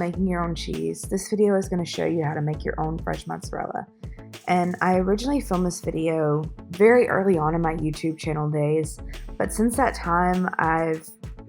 making your own cheese, this video is going to show you how to make your own fresh mozzarella. And I originally filmed this video very early on in my YouTube channel days, but since that time I've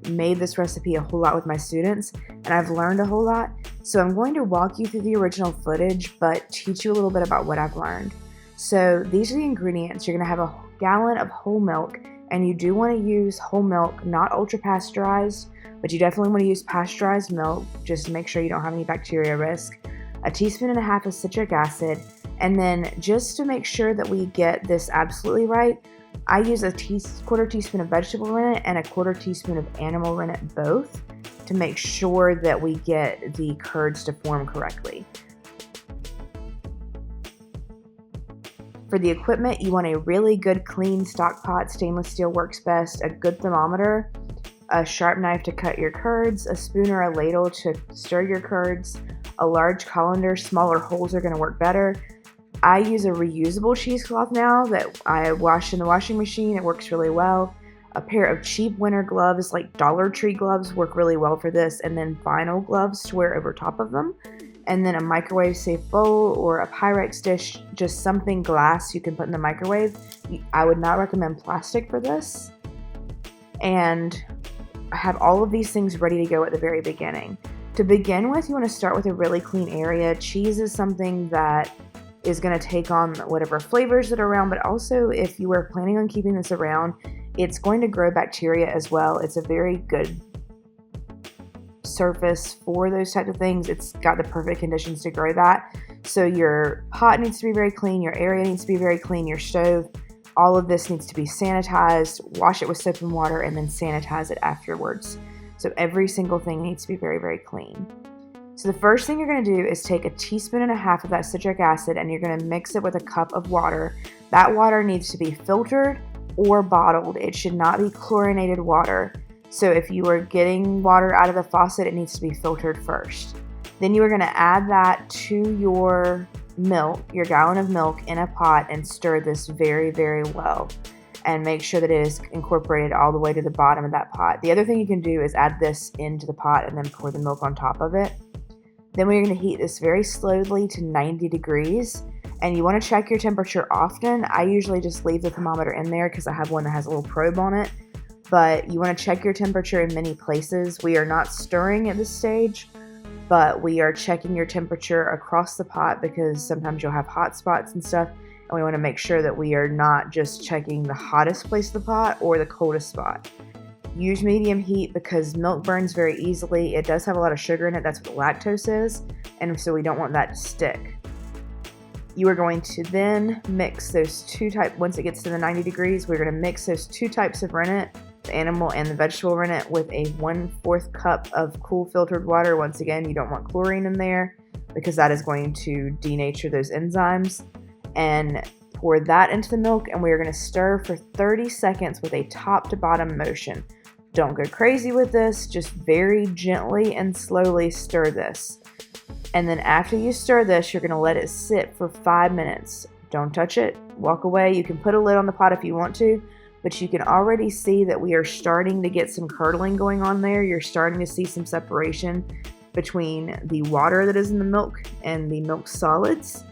made this recipe a whole lot with my students and I've learned a whole lot. So I'm going to walk you through the original footage but teach you a little bit about what I've learned. So these are the ingredients. You're going to have a gallon of whole milk, and you do want to use whole milk, not ultra pasteurized, but you definitely want to use pasteurized milk just to make sure you don't have any bacteria risk. A teaspoon and a half of citric acid, and then just to make sure that we get this absolutely right, I use a quarter teaspoon of vegetable rennet and a quarter teaspoon of animal rennet both to make sure that we get the curds to form correctly. For the equipment, you want a really good clean stock pot. Stainless steel works best, a good thermometer, a sharp knife to cut your curds, a spoon or a ladle to stir your curds, a large colander. Smaller holes are going to work better. I use a reusable cheesecloth now that I wash in the washing machine. It works really well. A pair of cheap winter gloves, like Dollar Tree gloves, work really well for this, and then vinyl gloves to wear over top of them. And then a microwave safe bowl or a Pyrex dish, just something glass you can put in the microwave. I would not recommend plastic for this. And I have all of these things ready to go at the very beginning. To begin with, you want to start with a really clean area. Cheese is something that is going to take on whatever flavors that are around, but also if you are planning on keeping this around, it's going to grow bacteria as well. It's a very good surface for those types of things. It's got the perfect conditions to grow that. So your pot needs to be very clean, your area needs to be very clean, your stove, all of this needs to be sanitized. Wash it with soap and water and then sanitize it afterwards. So every single thing needs to be very, very clean. So the first thing you're going to do is take a teaspoon and a half of that citric acid and you're going to mix it with a cup of water. That water needs to be filtered or bottled. It should not be chlorinated water. So if you are getting water out of the faucet, it needs to be filtered first. Then you are going to add that to your milk, your gallon of milk, in a pot and stir this very, very well. And make sure that it is incorporated all the way to the bottom of that pot. The other thing you can do is add this into the pot and then pour the milk on top of it. Then we're going to heat this very slowly to 90 degrees. And you want to check your temperature often. I usually just leave the thermometer in there because I have one that has a little probe on it. But you want to check your temperature in many places. We are not stirring at this stage, but we are checking your temperature across the pot because sometimes you'll have hot spots and stuff. And we want to make sure that we are not just checking the hottest place of the pot or the coldest spot. Use medium heat because milk burns very easily. It does have a lot of sugar in it. That's what lactose is. And so we don't want that to stick. You are going to then mix those two types. Once it gets to the 90 degrees, we're going to mix those two types of rennet, the animal and the vegetable rennet, with a 1/4 cup of cool filtered water. Once again, you don't want chlorine in there because that is going to denature those enzymes. And pour that into the milk, and we are going to stir for 30 seconds with a top to bottom motion. Don't go crazy with this, just very gently and slowly stir this. And then after you stir this, you're going to let it sit for 5 minutes. Don't touch it, walk away. You can put a lid on the pot if you want to, but you can already see that we are starting to get some curdling going on there. You're starting to see some separation between the water that is in the milk and the milk solids.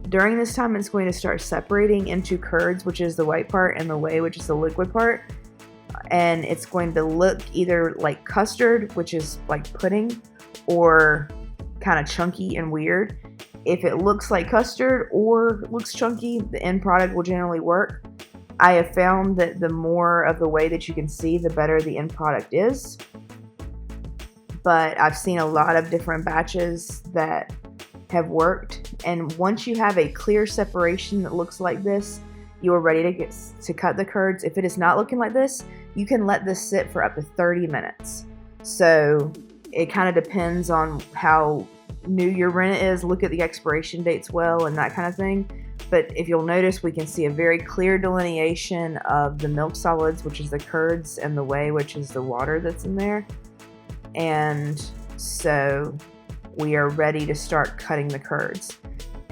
During this time, it's going to start separating into curds, which is the white part, and the whey, which is the liquid part. And it's going to look either like custard, which is like pudding, or kind of chunky and weird. If it looks like custard or looks chunky, the end product will generally work. I have found that the more of the whey that you can see, the better the end product is. But I've seen a lot of different batches that have worked, and once you have a clear separation that looks like this, you are ready to cut the curds. If it is not looking like this, you can let this sit for up to 30 minutes. So it kind of depends on how new your rennet is. Look at the expiration dates well and that kind of thing. But if you'll notice, we can see a very clear delineation of the milk solids, which is the curds, and the whey, which is the water that's in there. And so we are ready to start cutting the curds.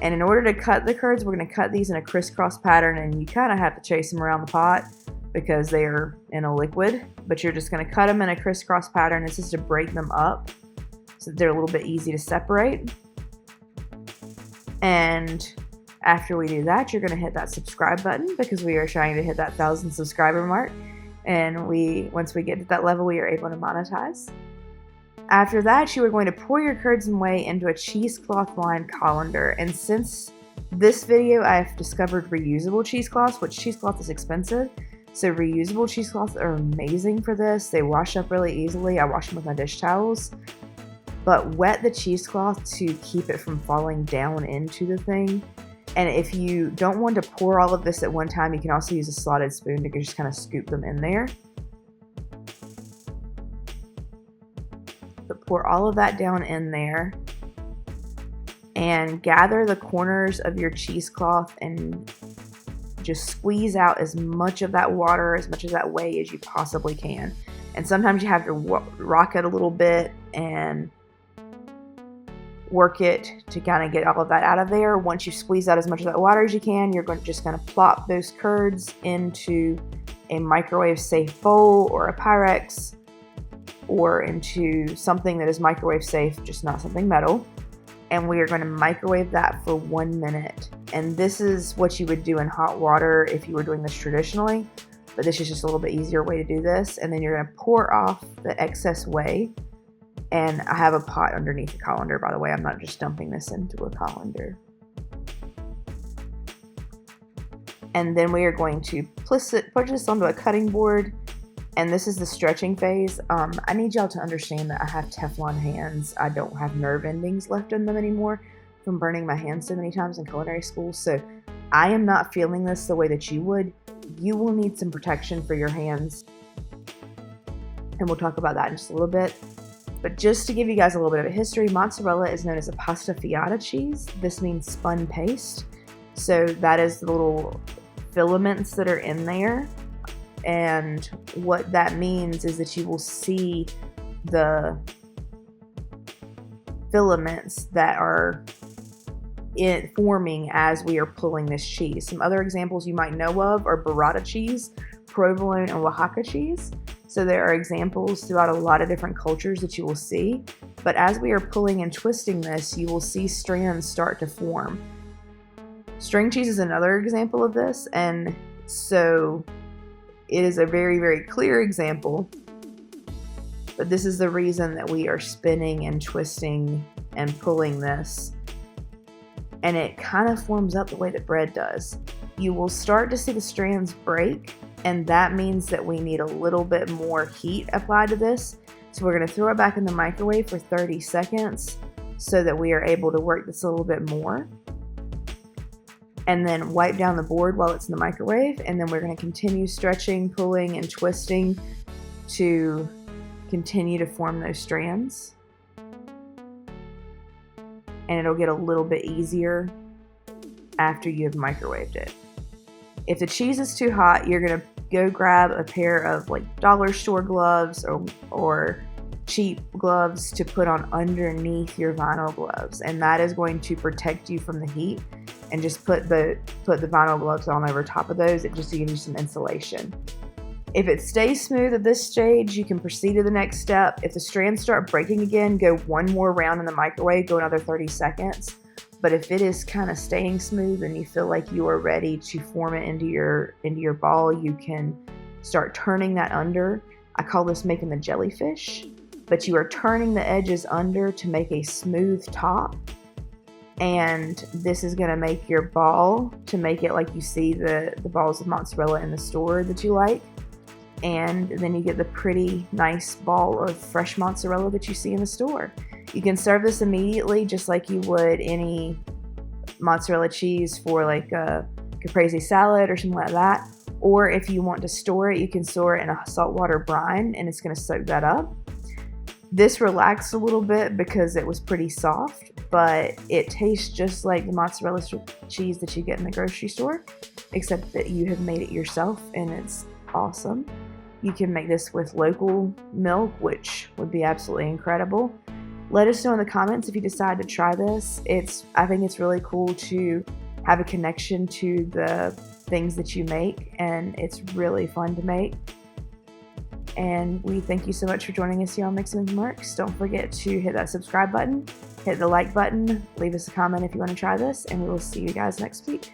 And in order to cut the curds, we're going to cut these in a crisscross pattern, and you kind of have to chase them around the pot because they are in a liquid, but you're just going to cut them in a crisscross pattern. This is to break them up. so they're a little bit easy to separate. And after we do that, you're going to hit that subscribe button because we are trying to hit that 1,000 subscriber mark. And once we get to that level, we are able to monetize. After that, you are going to pour your curds and whey into a cheesecloth lined colander. And since this video, I've discovered reusable cheesecloths, which cheesecloth is expensive. So reusable cheesecloths are amazing for this. They wash up really easily. I wash them with my dish towels. But wet the cheesecloth to keep it from falling down into the thing. And if you don't want to pour all of this at one time, you can also use a slotted spoon to just kind of scoop them in there. But pour all of that down in there and gather the corners of your cheesecloth and just squeeze out as much of that water, as much of that whey as you possibly can. And sometimes you have to rock it a little bit and work it to kind of get all of that out of there. Once you squeeze out as much of that water as you can, you're just going to plop those curds into a microwave safe bowl or a Pyrex, or into something that is microwave safe, just not something metal. And we are going to microwave that for 1 minute. And this is what you would do in hot water if you were doing this traditionally, but this is just a little bit easier way to do this. And then you're going to pour off the excess whey. And I have a pot underneath the colander, by the way. I'm not just dumping this into a colander. And then we are going to put this onto a cutting board. And this is the stretching phase. I need y'all to understand that I have Teflon hands. I don't have nerve endings left in them anymore from burning my hands so many times in culinary school. So I am not feeling this the way that you would. You will need some protection for your hands. And we'll talk about that in just a little bit. But just to give you guys a little bit of a history, mozzarella is known as a pasta fiata cheese. This means spun paste. So that is the little filaments that are in there. And what that means is that you will see the filaments that are forming as we are pulling this cheese. Some other examples you might know of are burrata cheese, provolone, and Oaxaca cheese. So there are examples throughout a lot of different cultures that you will see. But as we are pulling and twisting this, you will see strands start to form. String cheese is another example of this. And so it is a very, very clear example. But this is the reason that we are spinning and twisting and pulling this. And it kind of forms up the way that bread does. You will start to see the strands break. And that means that we need a little bit more heat applied to this. So we're going to throw it back in the microwave for 30 seconds so that we are able to work this a little bit more. And then wipe down the board while it's in the microwave. And then we're going to continue stretching, pulling, and twisting to continue to form those strands. And it'll get a little bit easier after you have microwaved it. If the cheese is too hot, you're going to go grab a pair of like dollar store gloves or cheap gloves to put on underneath your vinyl gloves, and that is going to protect you from the heat. And just put the vinyl gloves on over top of those. It just gives you some insulation. If it stays smooth at this stage, you can proceed to the next step. If the strands start breaking again, go one more round in the microwave, go another 30 seconds. But if it is kind of staying smooth and you feel like you are ready to form it into your ball, you can start turning that under. I call this making the jellyfish, but you are turning the edges under to make a smooth top. And this is going to make your ball to make it like you see the balls of mozzarella in the store that you like. And then you get the pretty nice ball of fresh mozzarella that you see in the store. You can serve this immediately just like you would any mozzarella cheese for like a caprese salad or something like that. Or if you want to store it, you can store it in a saltwater brine and it's going to soak that up. This relaxed a little bit because it was pretty soft, but it tastes just like the mozzarella cheese that you get in the grocery store, except that you have made it yourself and it's awesome. You can make this with local milk, which would be absolutely incredible. Let us know in the comments if you decide to try this. I think it's really cool to have a connection to the things that you make, and it's really fun to make. And we thank you so much for joining us here on Mixing with Marks. Don't forget to hit that subscribe button, hit the like button, leave us a comment if you want to try this, and we will see you guys next week.